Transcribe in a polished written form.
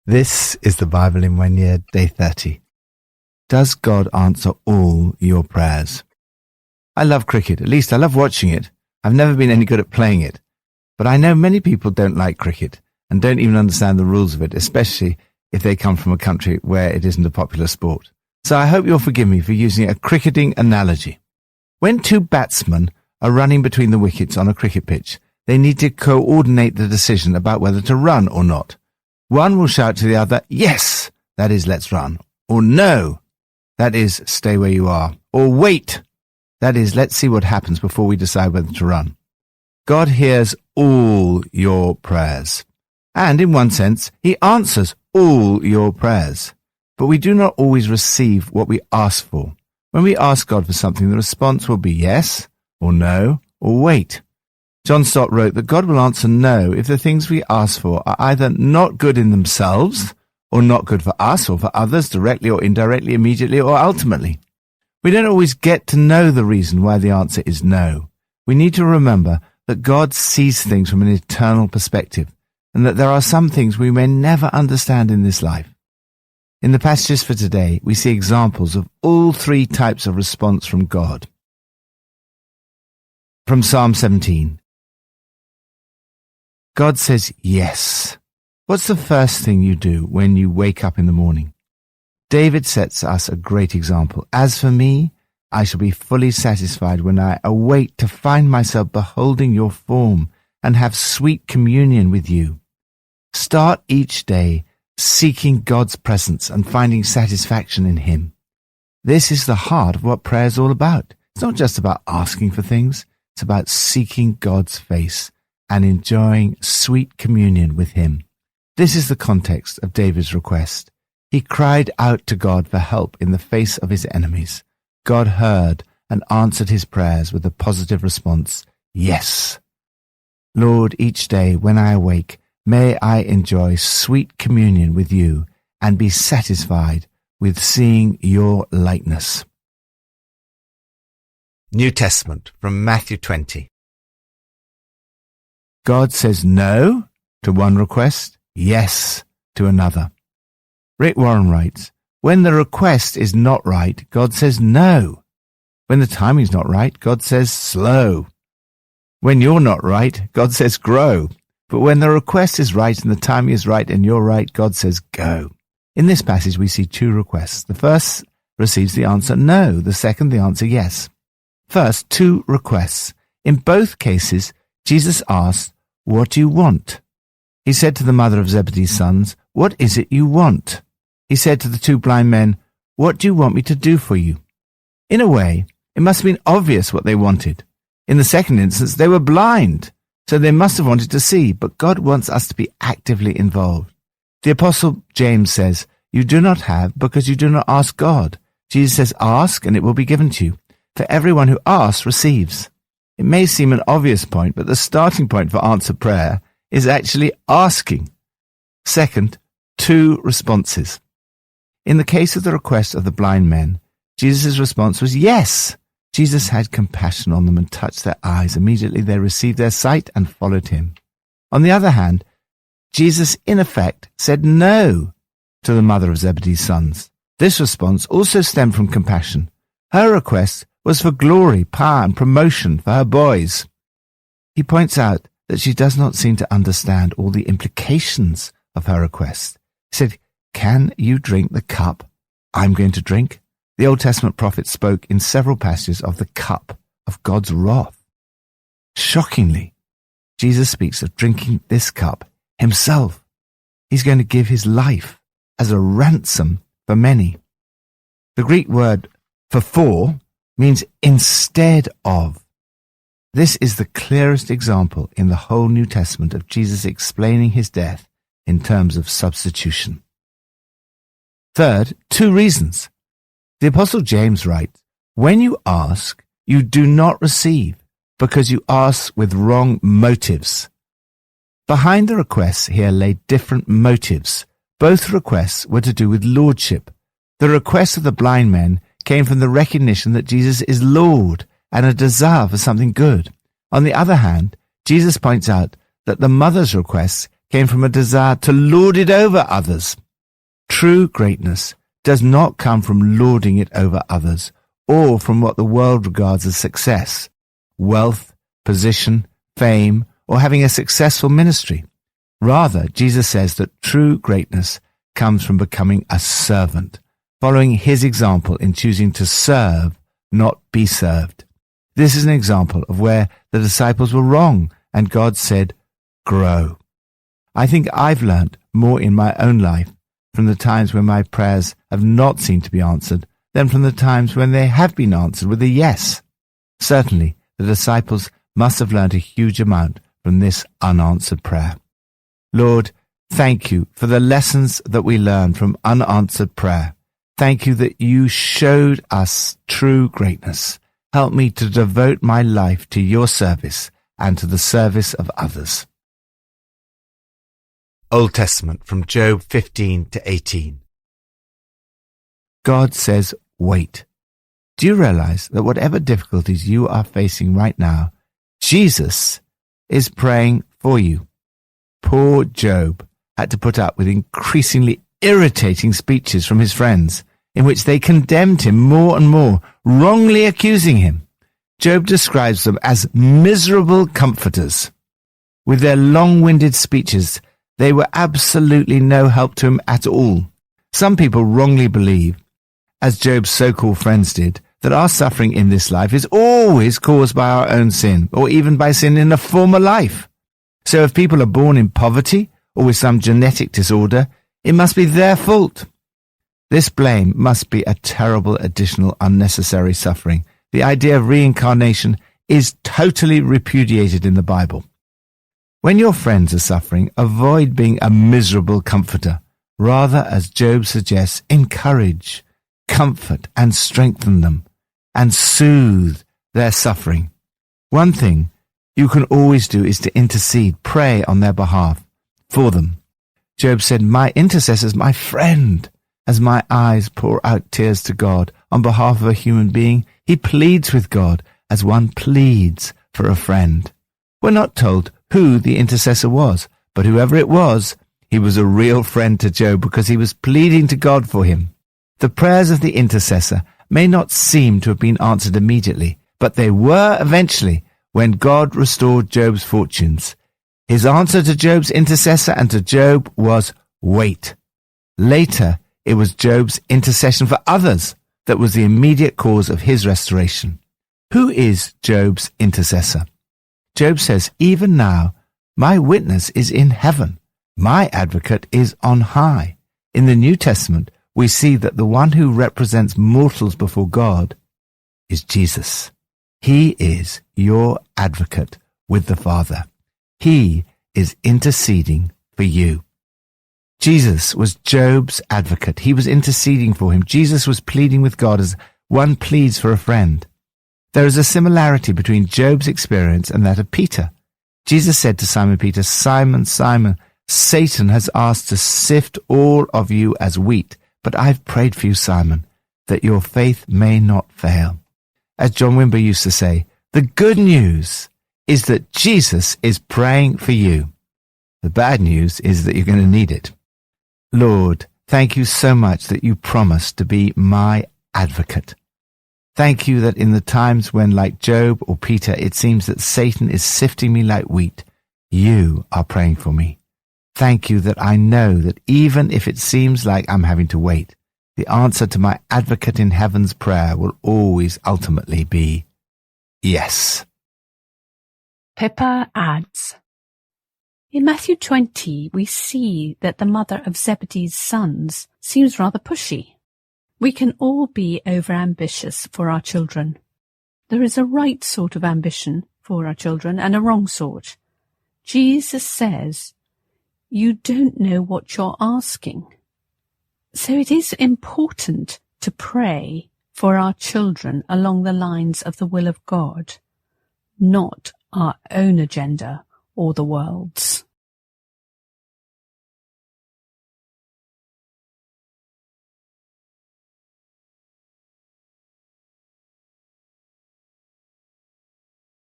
This is the Bible in 1 year, day 30. Does God answer all your prayers? I love cricket. At least I love watching it. I've never been any good at playing it. But I know many people don't like cricket and don't even understand the rules of it, especially if they come from a country where it isn't a popular sport. So I hope you'll forgive me for using a cricketing analogy. When two batsmen are running between the wickets on a cricket pitch, they need to coordinate the decision about whether to run or not. One will shout to the other, yes, that is, let's run, or no, that is, stay where you are, or wait, that is, let's see what happens before we decide whether to run. God hears all your prayers, and in one sense, he answers all your prayers, but we do not always receive what we ask for. When we ask God for something, the response will be yes, or no, or wait. John Stott wrote that God will answer no if the things we ask for are either not good in themselves, or not good for us or for others, directly or indirectly, immediately or ultimately. We don't always get to know the reason why the answer is no. We need to remember that God sees things from an eternal perspective, and that there are some things we may never understand in this life. In the passages for today, we see examples of all three types of response from God. From Psalm 17. God says yes. What's the first thing you do when you wake up in the morning? David sets us a great example. As for me, I shall be fully satisfied when I awake to find myself beholding your form and have sweet communion with you. Start each day seeking God's presence and finding satisfaction in him. This is the heart of what prayer is all about. It's not just about asking for things. It's about seeking God's face and enjoying sweet communion with him. This is the context of David's request. He cried out to God for help in the face of his enemies. God heard and answered his prayers with a positive response, yes. Lord, each day when I awake, may I enjoy sweet communion with you and be satisfied with seeing your likeness. New Testament from Matthew 20. God says no to one request, yes to another. Rick Warren writes, when the request is not right, God says no. When the timing's not right, God says slow. When you're not right, God says grow. But when the request is right and the timing is right and you're right, God says go. In this passage, we see two requests. The first receives the answer no, the second the answer yes. First, two requests. In both cases, Jesus asked, what do you want? He said to the mother of Zebedee's sons, what is it you want? He said to the two blind men, what do you want me to do for you? In a way, it must have been obvious what they wanted. In the second instance, they were blind, so they must have wanted to see, but God wants us to be actively involved. The Apostle James says, you do not have because you do not ask God. Jesus says, ask and it will be given to you. For everyone who asks receives. It may seem an obvious point, but the starting point for answered prayer is actually asking. Second, two responses. In the case of the request of the blind men, Jesus' response was yes. Jesus had compassion on them and touched their eyes. Immediately they received their sight and followed him. On the other hand, Jesus in effect said no to the mother of Zebedee's sons. This response also stemmed from compassion. Her request was for glory, power, and promotion for her boys. He points out that she does not seem to understand all the implications of her request. He said, can you drink the cup I'm going to drink? The Old Testament prophet spoke in several passages of the cup of God's wrath. Shockingly, Jesus speaks of drinking this cup himself. He's going to give his life as a ransom for many. The Greek word for means instead of. This is the clearest example in the whole New Testament of Jesus explaining his death in terms of substitution. Third, two reasons. The Apostle James writes, when you ask, you do not receive, because you ask with wrong motives. Behind the requests here lay different motives. Both requests were to do with lordship. The request of the blind men came from the recognition that Jesus is Lord and a desire for something good. On the other hand, Jesus points out that the mother's requests came from a desire to lord it over others. True greatness does not come from lording it over others or from what the world regards as success, wealth, position, fame, or having a successful ministry. Rather, Jesus says that true greatness comes from becoming a servant, following his example in choosing to serve, not be served. This is an example of where the disciples were wrong, and God said, grow. I think I've learnt more in my own life from the times when my prayers have not seemed to be answered than from the times when they have been answered with a yes. Certainly, the disciples must have learnt a huge amount from this unanswered prayer. Lord, thank you for the lessons that we learn from unanswered prayer. Thank you that you showed us true greatness. Help me to devote my life to your service and to the service of others. Old Testament from Job 15 to 18. God says, wait. Do you realize that whatever difficulties you are facing right now, Jesus is praying for you? Poor Job had to put up with increasingly irritating speeches from his friends, in which they condemned him more and more, wrongly accusing him. Job describes them as miserable comforters. With their long-winded speeches, they were absolutely no help to him at all. Some people wrongly believe, as Job's so-called friends did, that our suffering in this life is always caused by our own sin, or even by sin in a former life. So if people are born in poverty or with some genetic disorder, it must be their fault. This blame must be a terrible additional unnecessary suffering. The idea of reincarnation is totally repudiated in the Bible. When your friends are suffering, avoid being a miserable comforter. Rather, as Job suggests, encourage, comfort, and strengthen them, and soothe their suffering. One thing you can always do is to intercede, pray on their behalf, for them. Job said, my intercessor's my friend. As my eyes pour out tears to God on behalf of a human being, he pleads with God as one pleads for a friend. We're not told who the intercessor was, but whoever it was, he was a real friend to Job because he was pleading to God for him. The prayers of the intercessor may not seem to have been answered immediately, but they were eventually when God restored Job's fortunes. His answer to Job's intercessor and to Job was wait. Later, it was Job's intercession for others that was the immediate cause of his restoration. Who is Job's intercessor? Job says, even now, my witness is in heaven. My advocate is on high. In the New Testament, we see that the one who represents mortals before God is Jesus. He is your advocate with the Father. He is interceding for you. Jesus was Job's advocate. He was interceding for him. Jesus was pleading with God as one pleads for a friend. There is a similarity between Job's experience and that of Peter. Jesus said to Simon Peter, Simon, Simon, Satan has asked to sift all of you as wheat, but I've prayed for you, Simon, that your faith may not fail. As John Wimber used to say, the good news is that Jesus is praying for you. The bad news is that you're going to need it. Lord, thank you so much that you promised to be my advocate. Thank you that in the times when, like Job or Peter, it seems that Satan is sifting me like wheat, you are praying for me. Thank you that I know that even if it seems like I'm having to wait, the answer to my advocate in heaven's prayer will always ultimately be yes. Pippa adds, in Matthew 20, we see that the mother of Zebedee's sons seems rather pushy. We can all be overambitious for our children. There is a right sort of ambition for our children and a wrong sort. Jesus says, you don't know what you're asking. So it is important to pray for our children along the lines of the will of God, not our own agenda or the world's.